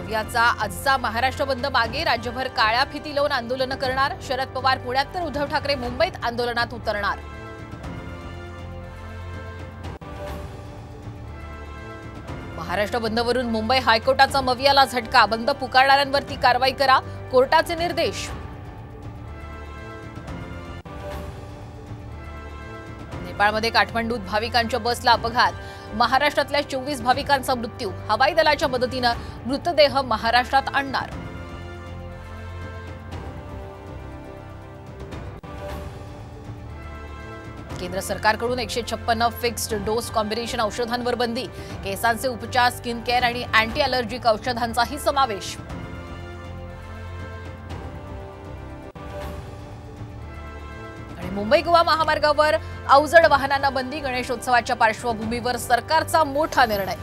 उद्याचा आजचा महाराष्ट्र बंद मागे राज्यभर काळ्या फिती लावून आंदोलन करणार। शरद पवार पुण्यात तर उद्धव ठाकरे मुंबईत आंदोलनात उतरणार। महाराष्ट्र बंदवरून मुंबई हायकोर्टाचा मवियाला झटका। बंद पुकारणाऱ्यांवरती कारवाई करा, कोर्टाचे निर्देश। नेपाळमध्ये काठमांडूत भाविकांच्या बसला अपघात। महाराष्ट्रातल्या 24 भाविकांचा मृत्यू। हवाई दलाच्या मदतीने मृतदेह महाराष्ट्रात आणणार। केंद्र सरकारकडून 156 फिक्स्ड डोस कॉम्बिनेशन औषधांवर बंदी। केसांचे उपचार, स्किन केअर आणि अँटी अलर्जिक औषधांचाही समावेश। मुंबई गोवा महामार्गावर अवजड वाहनांना बंदी। गणेशोत्सवाच्या पार्श्वभूमीवर सरकारचा मोठा निर्णय।